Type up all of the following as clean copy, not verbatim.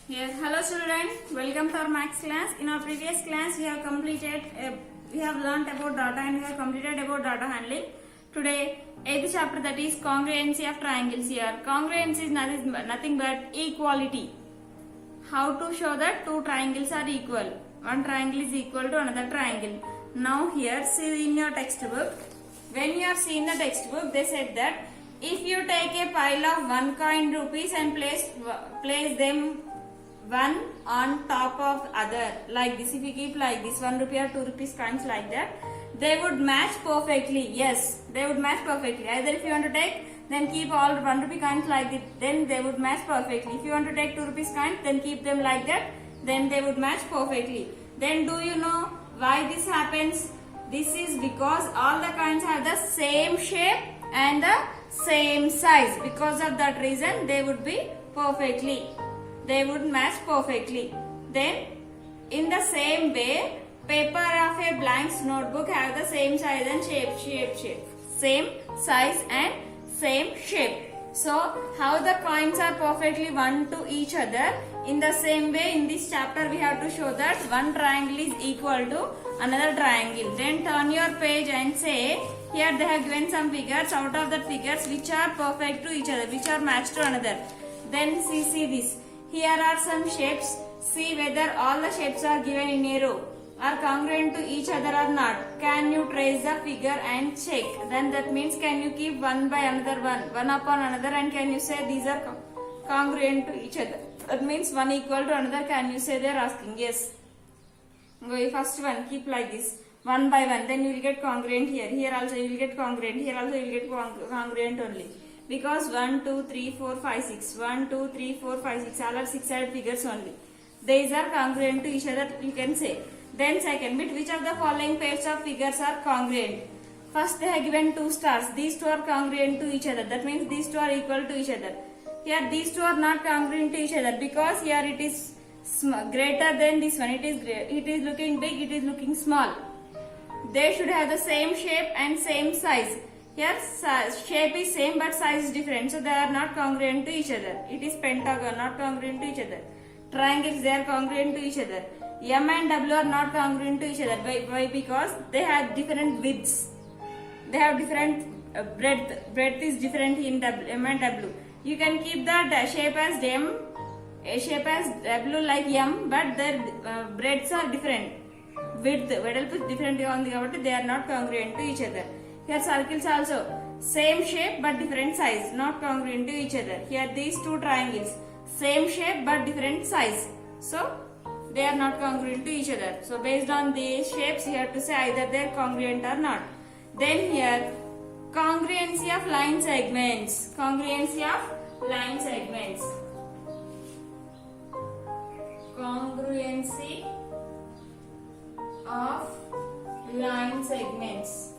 Yes, hello children. Welcome to our maths class. In our previous class, we have learnt about data and we have completed about data handling. Today, 8th chapter, that is congruency of triangles. Here, congruency is nothing but equality. How to show that two triangles are equal? One triangle is equal to another triangle. Now here, see in your textbook. When you are seeing the textbook, they said that if you take a pile of 1 coin rupees and place them one on top of other like this, if you keep like this 1 rupee or 2 rupees coins like that, they would match perfectly. Yes, they would match perfectly. Either if you want to take, then keep all 1 rupee coins like this, then they would match perfectly. If you want to take 2 rupees coins, then keep them like that, then they would match perfectly. Then do you know why this happens? This is because all the coins have the same shape and the same size. Because of that reason, they would be perfectly. They would match perfectly. Then, in the same way, paper of a blank notebook have the same size and shape. Same size and same shape. So, how the coins are perfectly one to each other? In the same way, in this chapter, we have to show that one triangle is equal to another triangle. Then turn your page and say, here they have given some figures. Out of the figures, which are perfect to each other, which are matched to another. Then see this. Here are some shapes. See whether all the shapes are given in a row are congruent to each other or not. Can you trace the figure and check? Then that means can you keep one by another one upon another, and can you say these are congruent to each other? That means one equal to another. Can you say they are asking? Yes. Go first one. Keep like this. One by one. Then you will get congruent here. Here also you will get congruent. Here also you will get congruent only. Because 1, 2, 3, 4, 5, 6. 1, 2, 3, 4, 5, 6. All are 6-sided figures only. These are congruent to each other, you can say. Then second bit, which of the following pairs of figures are congruent? First they have given 2 stars. These two are congruent to each other. That means these two are equal to each other. Here these two are not congruent to each other because here it is greater than this one. It is looking big, it is looking small. They should have the same shape and same size. Here shape is same but size is different, so they are not congruent to each other. It is pentagon, not congruent to each other. Triangles, they are congruent to each other. M and W are not congruent to each other. Why? Because they have different widths. They have different breadth. Breadth is different in M and W. You can keep the shape as M, shape as W like M, but their breadths are different. Width is different on the they are not congruent to each other. Here circles also same shape but different size, not congruent to each other. Here these two triangles same shape but different size, so they are not congruent to each other. So based on these shapes you have to say either they are congruent or not. Then here congruency of line segments. Congruency of line segments. Congruency of line segments.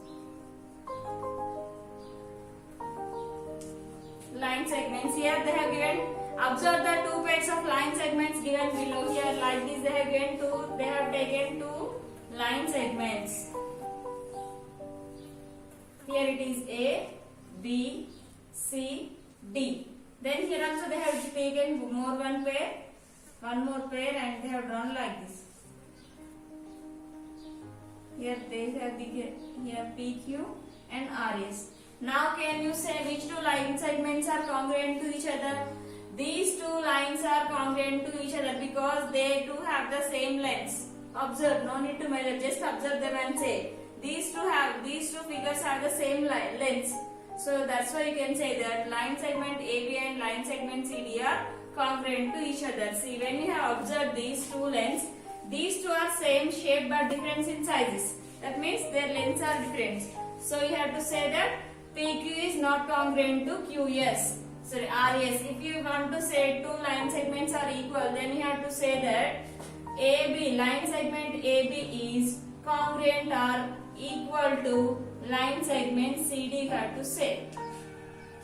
Line segments. Here they have given, observe the 2 pairs of line segments given below. Here like this they have given they have taken 2 line segments. Here it is A, B, C, D. Then here also they have taken one more pair and they have drawn like this. Here they have here PQ and RS. Now can you say which 2 line segments are congruent to each other? These 2 lines are congruent to each other because they too have the same lengths. Observe, no need to measure, just observe them and say these two figures have the same lengths. So that's why you can say that line segment AB and line segment CD are congruent to each other. See, when you have observed these 2 lengths, these 2 are same shape but different in sizes. That means their lengths are different. So you have to say that PQ is not congruent to QS. Sorry, RS. If you want to say 2 line segments are equal, then you have to say that AB, line segment AB is congruent or equal to line segment CD, you have to say.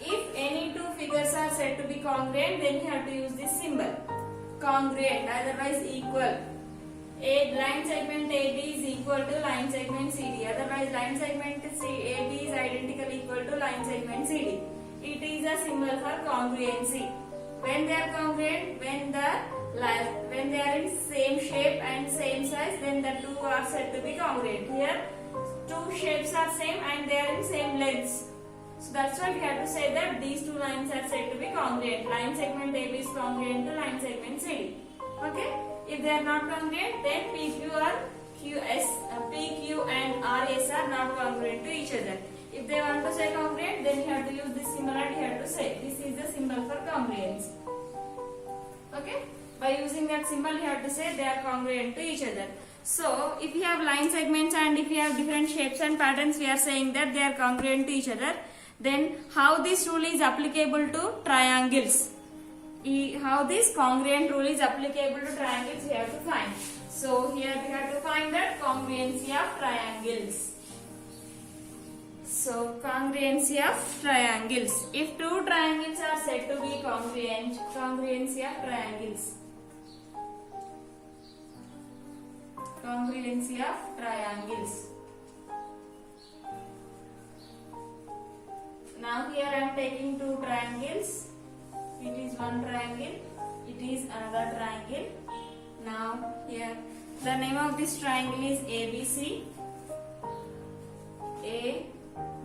If any 2 figures are said to be congruent, then you have to use this symbol. Congruent, otherwise equal. Line segment AB is equal to line segment CD. Otherwise, line segment AB is identical equal to line segment CD. It is a symbol for congruency. When they are congruent, when the here two are said to be congruent. Here two shapes are same and they are in same lengths. So that's why we have to say that these two lines are said to be congruent. Line segment AB is congruent to line segment CD. Okay? If they are not congruent, then PQ and RS are not congruent to each other. If they want to say congruent, then you have to use this symbol and you have to say this is the symbol for congruence. Okay? By using that symbol, you have to say they are congruent to each other. So, if you have line segments and if you have different shapes and patterns, we are saying that they are congruent to each other. Then, how this rule is applicable to triangles? How this congruent rule is applicable to triangles, we have to find. So, here we have to find that congruency of triangles. So, congruency of triangles. If two triangles are said to be congruent, congruency of triangles. Congruency of triangles. Now here I am taking two triangles. It is one triangle. It is another triangle. Now here the name of this triangle is ABC. A,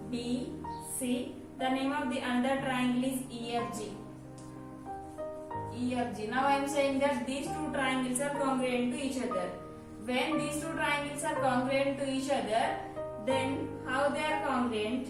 B, C. The name of the another triangle is EFG. EFG. Now I am saying that these two triangles are congruent to each other. When these two triangles are congruent to each other, then how they are congruent?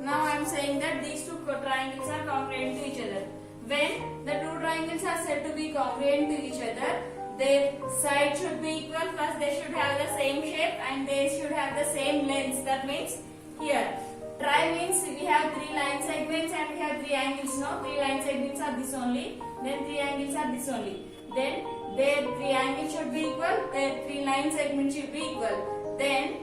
Now I am saying that these two triangles are congruent to each other. When the two triangles are said to be congruent to each other, their sides should be equal. Plus they should have the same shape and they should have the same lengths. That means here tri means we have three line segments and we have three angles. No, three line segments are this only. Then three angles are this only. Then their three angles should be equal. Their three line segments should be equal. Then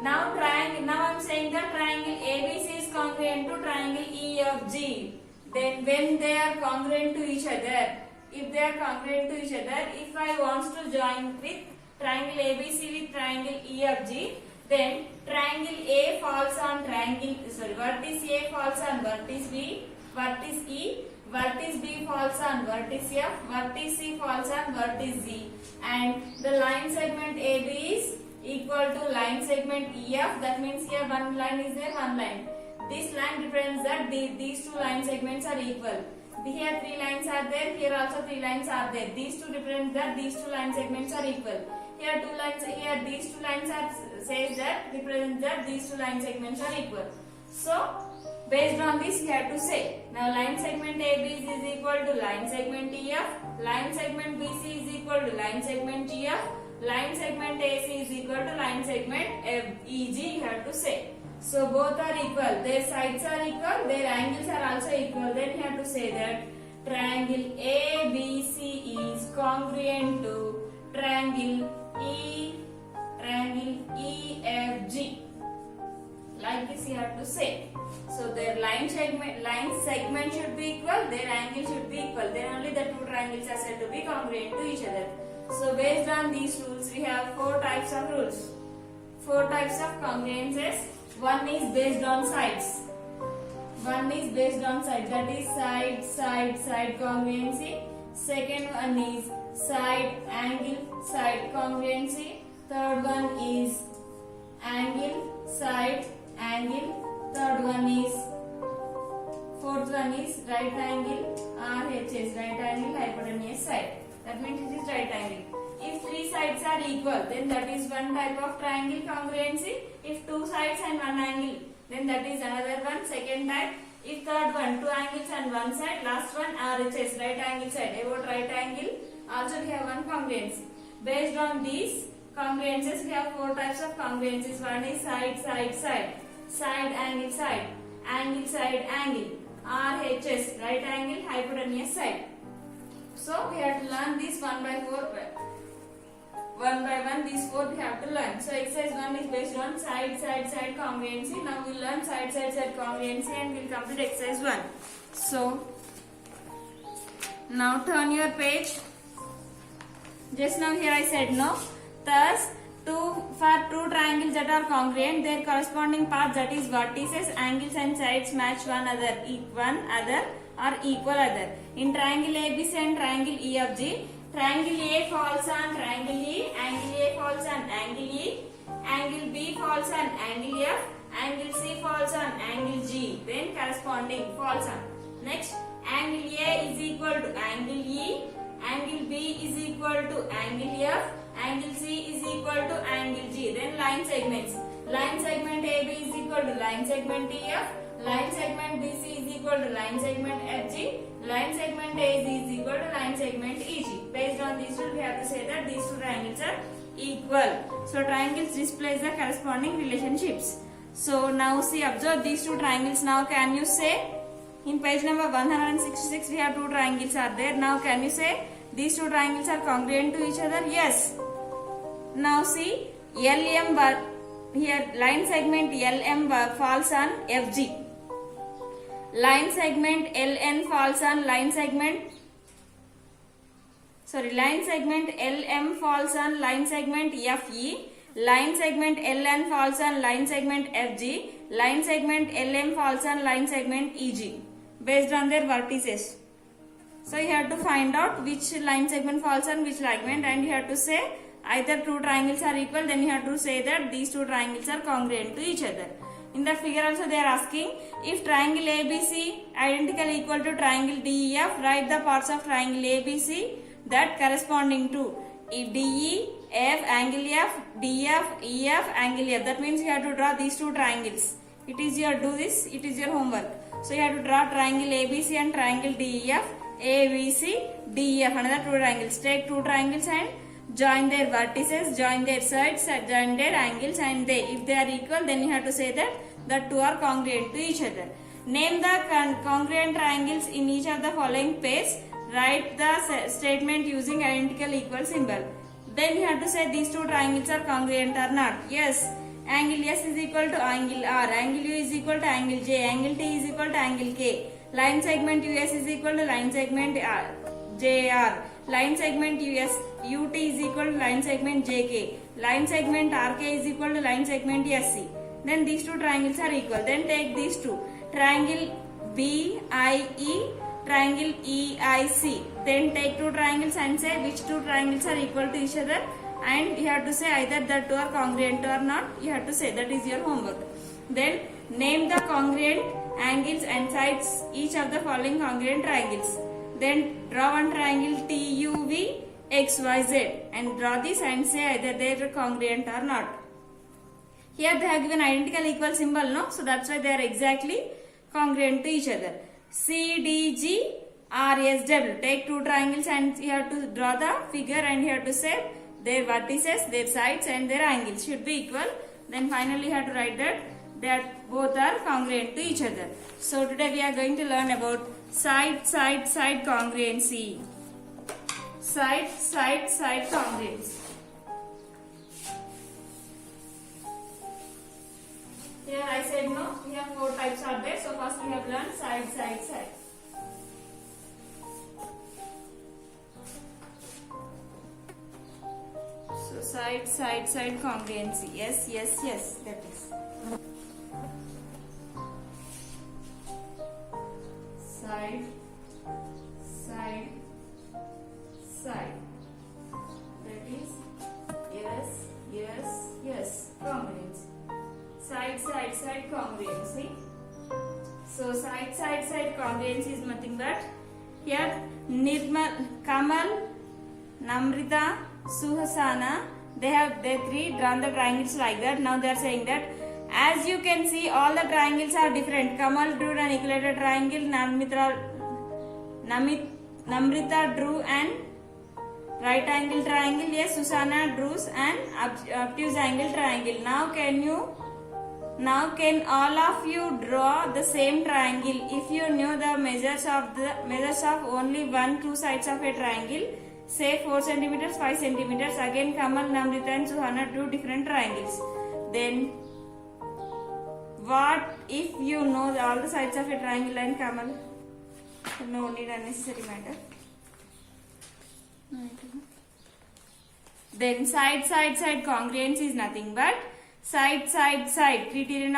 now triangle. Now I am saying that triangle ABC is congruent to triangle EFG. Then when they are congruent to each other, if they are congruent to each other, if I want to join with triangle ABC with triangle EFG, then triangle A falls on vertex A falls on vertex B, vertex E, vertex B falls on vertex F, vertex C falls on vertex Z, and the line segment AB is equal to line segment EF. That means here one line is there, one line. This line represents that these two line segments are equal. Here three lines are there, here also three lines are there. These two represent that these two line segments are equal. Here two lines, here these two lines are says that represent that these two line segments are equal. So based on this we have to say now line segment AB is equal to line segment EF, line segment BC is equal to line segment GF, line segment AC is equal to line segment EG you have to say. So both are equal, their sides are equal, their angles are also equal. Then you have to say that triangle ABC is congruent to triangle EFG. Like this you have to say. So their line segment should be equal, their angle should be equal. Then only the two triangles are said to be congruent to each other. So based on these rules, we have four types of rules. Four types of congruences. One is based on sides. One is based on sides. That is side congruency. Second one is side congruency. Third one is side angle. Third one is, fourth one is right angle, RHS, right angle hypotenuse side. That means it is right angle. If three sides are equal, then that is one type of triangle congruency. If two sides and one angle, then that is another one, second type. If third one, two angles and one side, last one RHS, right angle side. About right angle, also we have one congruency. Based on these congruences, we have four types of congruences. One is side angle side, angle, RHS, right angle hypotenuse side. So we have to learn this one by one. These four we have to learn. So exercise 1 is based on side congruency. Now we will learn side congruency and we will complete exercise 1. So now turn your page. Just now here I said no. Thus for two triangles that are congruent, their corresponding paths, that is vertices, angles and sides match one other or equal other. In triangle ABC and triangle EFG, triangle A falls on triangle E, angle A falls on angle E, angle B falls on angle F, angle C falls on angle G, then corresponding falls on. Next, angle A is equal to angle E, angle B is equal to angle F, angle C is equal to angle G. Then line segments. Line segment AB is equal to line segment EF, line segment BC is equal to line segment FG, line segment AZ is equal to line segment EG. Based on these two, we have to say that these two triangles are equal. So triangles displays the corresponding relationships. So now see, observe these two triangles. Now can you say, in page number 166 we have two triangles are there. Now can you say these two triangles are congruent to each other? Yes. Now see, LM here line segment LM falls on FG. Line segment LN falls on line segment LM falls on line segment FE. Line segment LN falls on line segment FG. Line segment LM falls on line segment EG based on their vertices. So you have to find out which line segment falls on which segment, and you have to say either two triangles are equal, then you have to say that these two triangles are congruent to each other. In the figure also they are asking, if triangle ABC identical equal to triangle DEF, write the parts of triangle ABC that corresponding to DE, F, angle F, DF, EF, angle F. That means you have to draw these two triangles. It is your homework. So you have to draw triangle ABC and triangle DEF, ABC, DEF, another two triangles. Take two triangles and join their vertices, join their sides, join their angles, and if they are equal, then you have to say that the two are congruent to each other. Name the congruent triangles in each of the following pairs. Write the statement using identical equal symbol. Then you have to say these two triangles are congruent or not. Yes. Angle S is equal to angle R, angle U is equal to angle J, angle T is equal to angle K. Line segment US is equal to line segment JR. Line segment UT is equal to line segment JK. Line segment RK is equal to line segment SC. Then these two triangles are equal. Then take these two. Triangle BIE, triangle EIC. Then take two triangles and say which two triangles are equal to each other. And you have to say either the two are congruent or not. You have to say, that is your homework. Then name the congruent angles and sides each of the following congruent triangles. Then draw one triangle TUV XYZ and draw this and say either they are congruent or not. Here they have given identical equal symbol, no? So that's why they are exactly congruent to each other. CDG RSW. Take two triangles and you have to draw the figure and you have to say their vertices, their sides and their angles should be equal. Then finally you have to write that both are congruent to each other. So today we are going to learn about side congruency. Side congruency. Here I said no, we have four types are there. So first we have learned side. So side congruency. Yes, that is. Side. That is yes. Congruency. Side congruency. So side congruency is nothing but here Nirmal, Kamal, Namrita, Suhasana, they three drawn the triangles like that. Now they are saying that as you can see all the triangles are different. Kamal drew an equilateral triangle, Namrita drew an right angle triangle, yes, Susana drew an obtuse angle triangle. Now can all of you draw the same triangle if you knew the measures of only two sides of a triangle, say 4 cm, 5 cm. Again Kamal, Namrita and Suhana drew different triangles. Then what if you know all the sides of a triangle and Kamal? No need unnecessary matter. Then side congruence is nothing but side criterion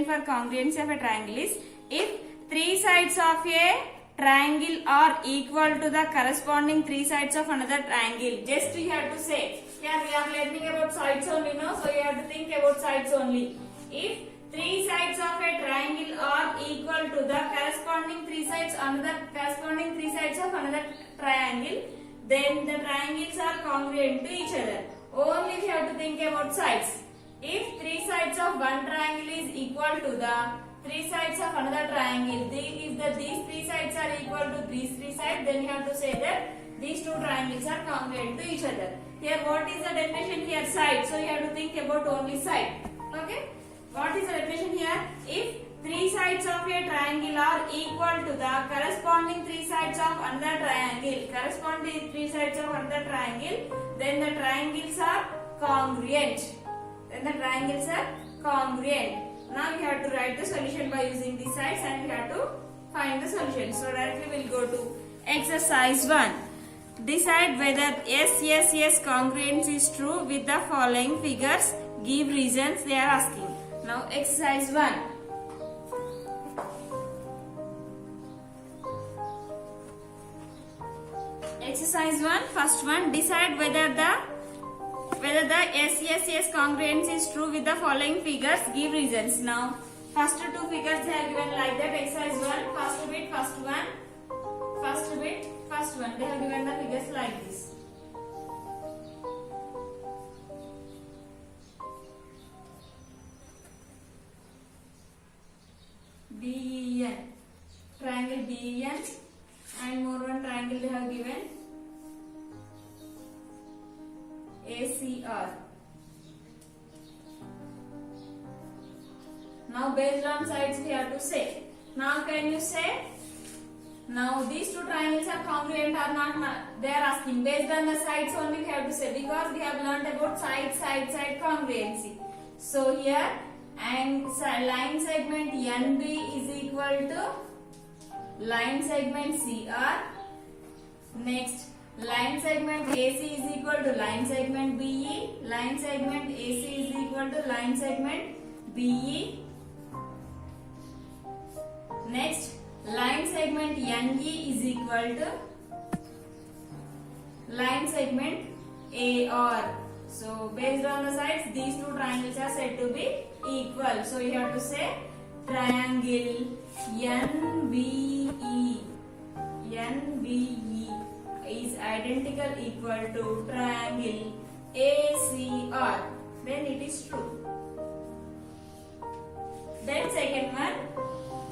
for congruency of a triangle is if three sides of a triangle are equal to the corresponding three sides of another triangle. Just you have to say, here we are learning about sides only, no? So you have to think about sides only. If three sides of a triangle are equal to the corresponding three sides of another triangle, then the triangles are congruent to each other. Only we have to think about sides. If three sides of one triangle is equal to the three sides of another triangle, if these three sides are equal to these three sides, then you have to say that these two triangles are congruent to each other. Here what is the definition here? Side. So you have to think about only side. Okay. What is the definition here? If three sides of a triangle are equal to the corresponding three sides of another triangle, then the triangles are congruent. Now we have to write the solution by using the sides and we have to find the solution. So directly we will go to exercise 1. Decide whether yes congruence is true with the following figures. Give reasons they are asking. Now exercise 1. Exercise 1, first one, decide whether the yes congruence is true with the following figures. Give reasons. Now first two figures they are given like that. Exercise 1, first one they have given the figures like this. BEN, triangle BEN, and more one triangle they have given ACR. Now based on sides we have to say. Now can you say? Now these two triangles are congruent or not? They are asking. Based on the sides only we have to say, because we have learnt about side congruency. So here and line segment NB is equal to line segment CR. Next, line segment AC is equal to line segment BE. Line segment AC is equal to line segment BE. Next, line segment NE is equal to line segment AR. So based on the sides, these two triangles are said to be equal. So you have to say triangle NBE is identical equal to triangle ACR. Then it is true. Then second one,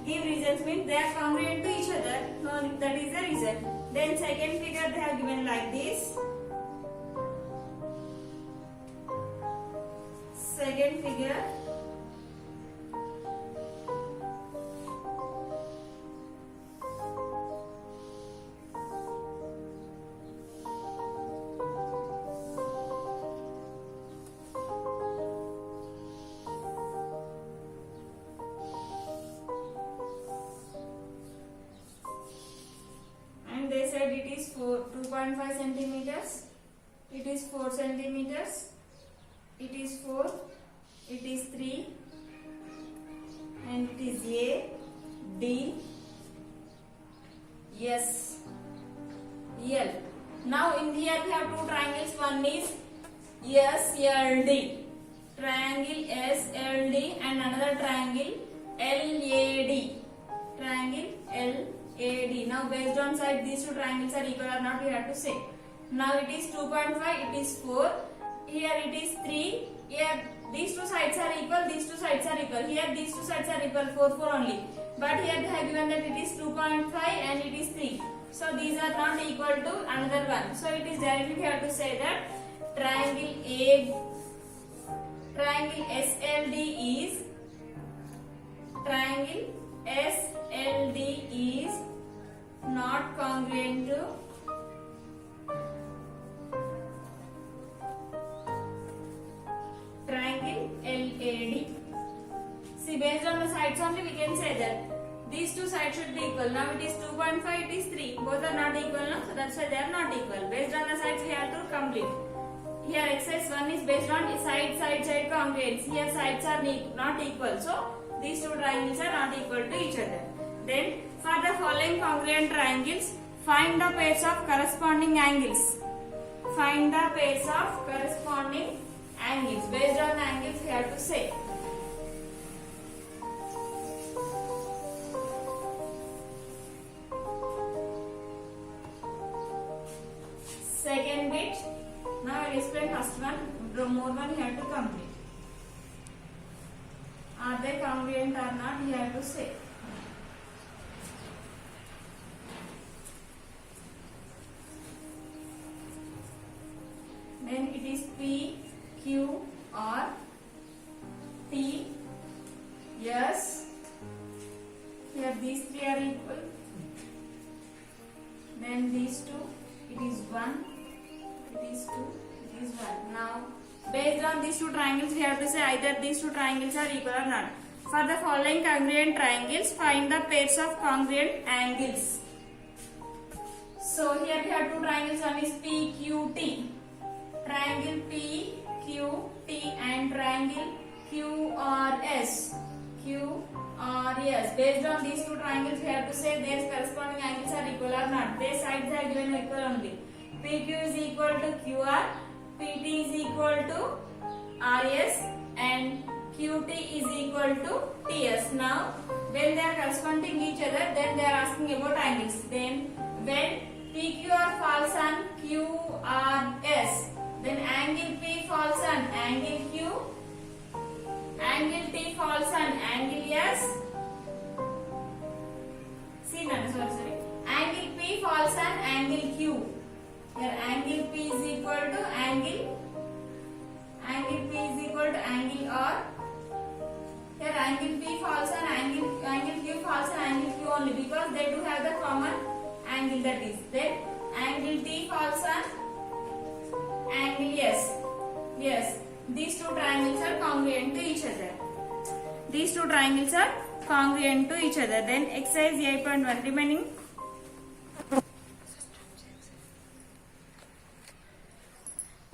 give reasons means they are congruent to each other. No, that is the reason. Then second figure they have given like this. Second figure. And they said it is 2.5 centimeters. It is 4 centimeters. It is 4, it is 3, and it is A, D, S, L. Now in here we have two triangles. One is SLD, triangle SLD, and another triangle LAD, triangle LAD. Now based on side these two triangles are equal or not, we have to say. Now it is 2.5, it is 4. Here it is 3. Here these two sides are equal. These two sides are equal. Here these two sides are equal. 4 only. But here they have given that it is 2.5 and it is 3. So these are not equal to another one. So it is directly we have to say that triangle SLD is not congruent to triangle LAD. See, based on the sides only we can say that these two sides should be equal. Now it is 2.5, it is 3. Both are not equal now, so that's why they are not equal. Based on the sides we have to complete. here exercise 1 is based on side congruence. Here sides are not equal, so these two triangles are not equal to each other. Then for the following congruent triangles, find the pairs of corresponding angles. Find the pairs of corresponding angles. Based on the angles we have to say. Second bit. Now I will explain first one. More one you have to complete. Are they congruent or not? You have to say. Then it is P, Q, R, T, S. Here these three are equal. Then these two, it is 1, it is 2, it is 1. Now, based on these two triangles, we have to say either these two triangles are equal or not. For the following congruent triangles, find the pairs of congruent angles. So, here we have two triangles, one is PQT. Triangle PQT and triangle QRS. QRS. Based on these two triangles, we have to say their corresponding angles are equal or not. Their sides are given equal only. PQ is equal to QR, PT is equal to RS, and QT is equal to TS. Now, when they are corresponding each other, then they are asking about angles. Then, when PQR falls on QRS, then angle P falls on angle Q, angle T falls on angle S. See now, sorry. Angle P falls on angle Q. Here angle P is equal to angle P is equal to angle R. Here angle P falls on angle Q falls on angle Q only because they do have the common angle, that is. Then angle T falls on angle S. Yes, these two triangles are congruent to each other. These two triangles are congruent to each other. Then exercise 8.1 remaining.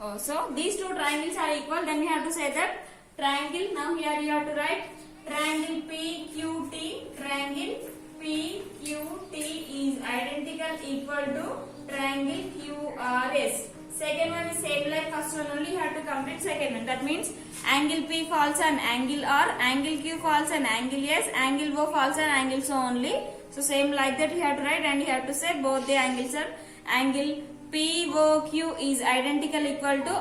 Oh, so these two triangles are equal. Then we have to say that triangle. Now here you have to write triangle PQT. Triangle PQT is identical equal to triangle QRS. Second one is same like first one only. You have to complete second one. That means angle P falls on angle R, angle Q falls on angle S, angle O falls on angle so only. So same like that you have to write, and you have to say both the angles are angle POQ is identical equal to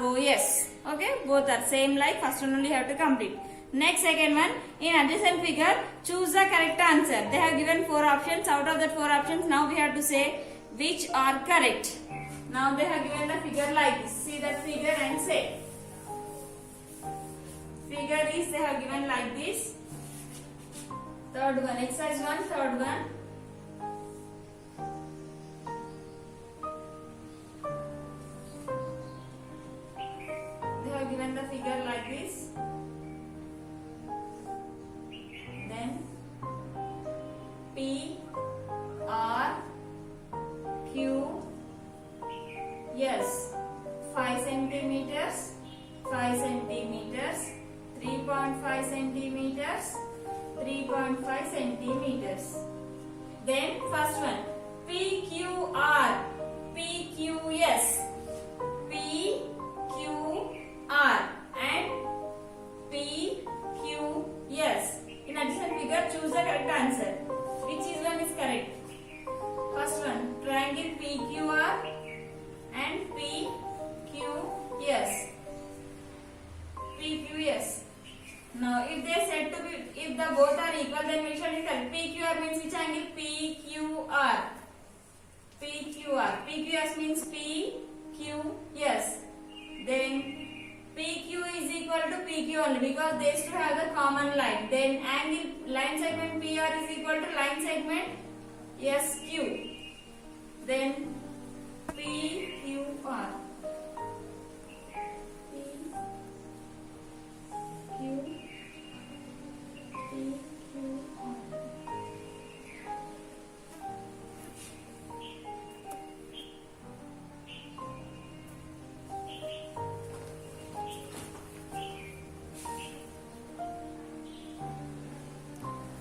ROS. Okay, both are same like first one only you have to complete. Next second one, in adjacent figure, choose the correct answer. They have given 4 options. Out of the 4 options, now we have to say which are correct. Now they have given the figure like this. See that figure and say. Figure is they have given like this. Third one, exercise 1, third one. They have given the figure like this. Then P, R, Q, yes, 5 centimeters, 5 centimeters, 3.5 centimeters, 3.5 centimeters. Then first one, PQR, PQS, PQR and PQS. In addition figure, choose the correct answer. Which is one is correct? First one, triangle PQR and PQS. PQS. Now, if they said to be, if the both are equal, then which one is correct? PQR means which angle? PQR. PQR. PQS means PQS. Then PQ is equal to PQ only because these two have the common line. Then angle line segment PR is equal to line segment SQ. Then PQR.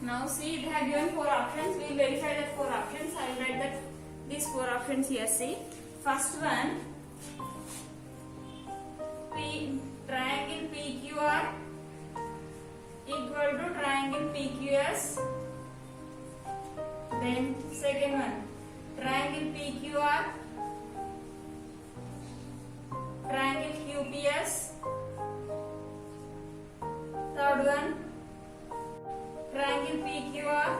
Now see, they have given 4 options. We will verify that 4 options. I will write that these 4 options here. See, first one, triangle PQR equal to triangle PQS. Then second one, triangle PQR, triangle QPS. Third one, triangle PQR,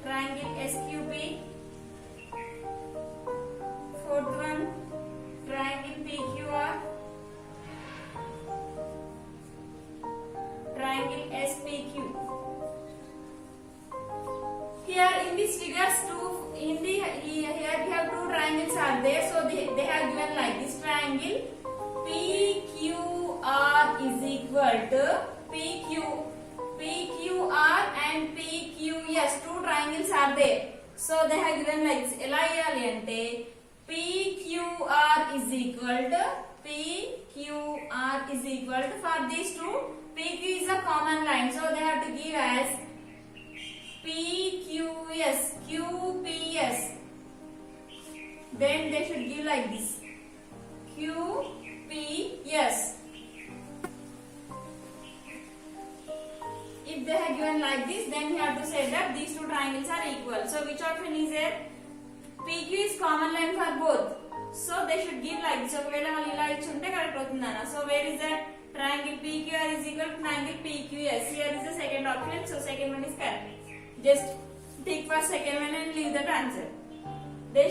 triangle SQP. Fourth one, triangle PQR, triangle SPQ. Here in these figures, here we have 2 triangles are there, so they have given like this triangle PQR is equal to PQR and PQS. 2 triangles are there, so they have given like this. ఎలా చేయాలి అంటే PQR is equal to for these 2, PQ is a common line, so they have to give as PQS, QPS. Then they should give like this, QPS. If they have given like this, then you have to say that these 2 triangles are equal. So which option is there? PQ is common line for both, so they should give like this. ఒకవేళ వాళ్ళు ఇలా ఇచ్చి ఉంటే correct అవుతుందన్న. So where is that? Triangle PQR is equal to triangle PQS. Here is the second option, so second one is correct. Just tick for second one and leave that answer. They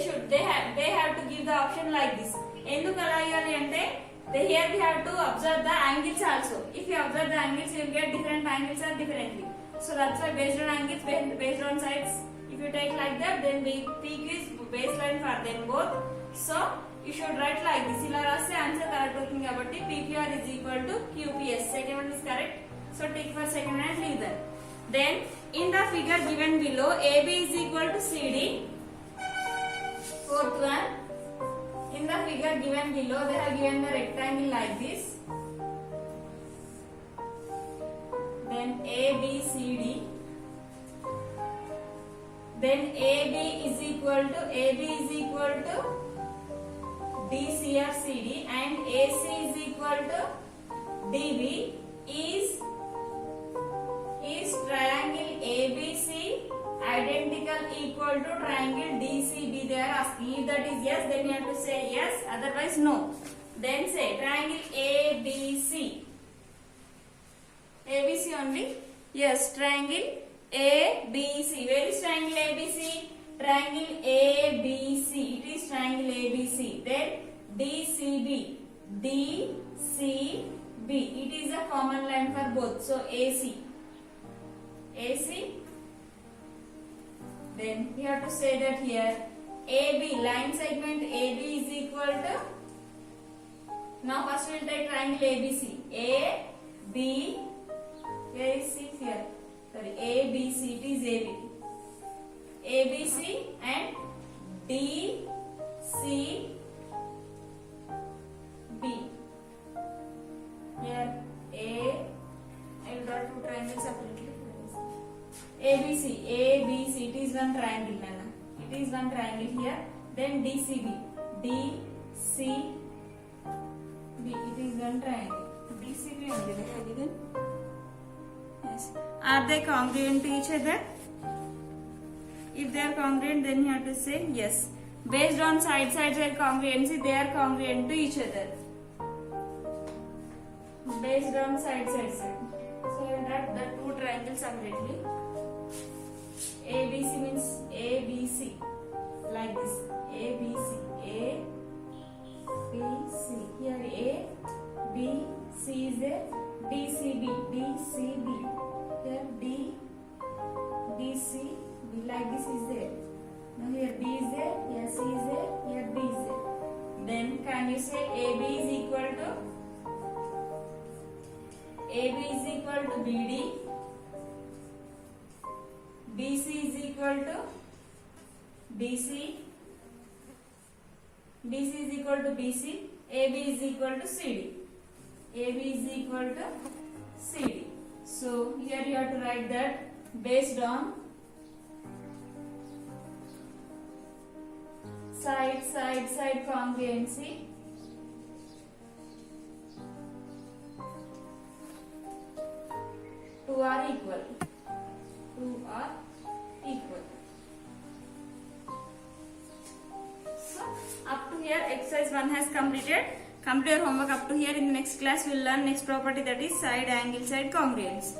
have to give the option like this. ఎందుకు అలా ఇవ్వాలి అంటే here we have to observe the angles also. If you observe the angles, you will get different angles are differently. So that's why based on angles, based on sides, if you take like that, then PQ is baseline for them both. So you should write like this. ఇలా రాస్తే answer correct అవుతుంది కాబట్టి PQR is equal to QPS. Second one is correct. So take for second one and leave that. Then in the figure given below, AB is equal to CD. Fourth one, in the figure given below, they have given the rectangle like this. Then ABCD. Then AB is equal to DCFCD and AC is equal to DB. Is triangle ABC identical equal to triangle DCB? They are asking. If that is yes, then you have to say yes, otherwise no. Then say triangle ABC. ABC only? Yes, triangle ABC. Where is triangle ABC? Triangle ABC. It is triangle ABC. Then DCB. It is a common line for both. So AC. Then we have to say that here AB, line segment AB is equal to, now first we will take triangle ABC. AB, where is C here? Sorry, ABC, it is AB. ABC and DCB. Here I will draw 2 triangles separately. ABC, it is one triangle, Nana. It is one triangle here. Then DCB, it is one triangle. DCB only, right? Yes. Are they congruent to each other? If they are congruent, then you have to say yes. Based on sides are congruency, they are congruent to each other. Based on sides. So you have the 2 triangles separately. ABC means ABC, like this. ABC. Here A, B, C is there. DCB. Here D, DCB, like this is there. Now here B is there, here C is there, here D is there. Then can you say AB is equal to BD? BC is equal to BC. BC is equal to BC. AB is equal to CD. AB is equal to CD. So here you have to write that based on side congruency, two are equal. So up to here exercise 1 has completed. Complete your homework up to here. In the next class we will learn next property, that is side angle side congruence.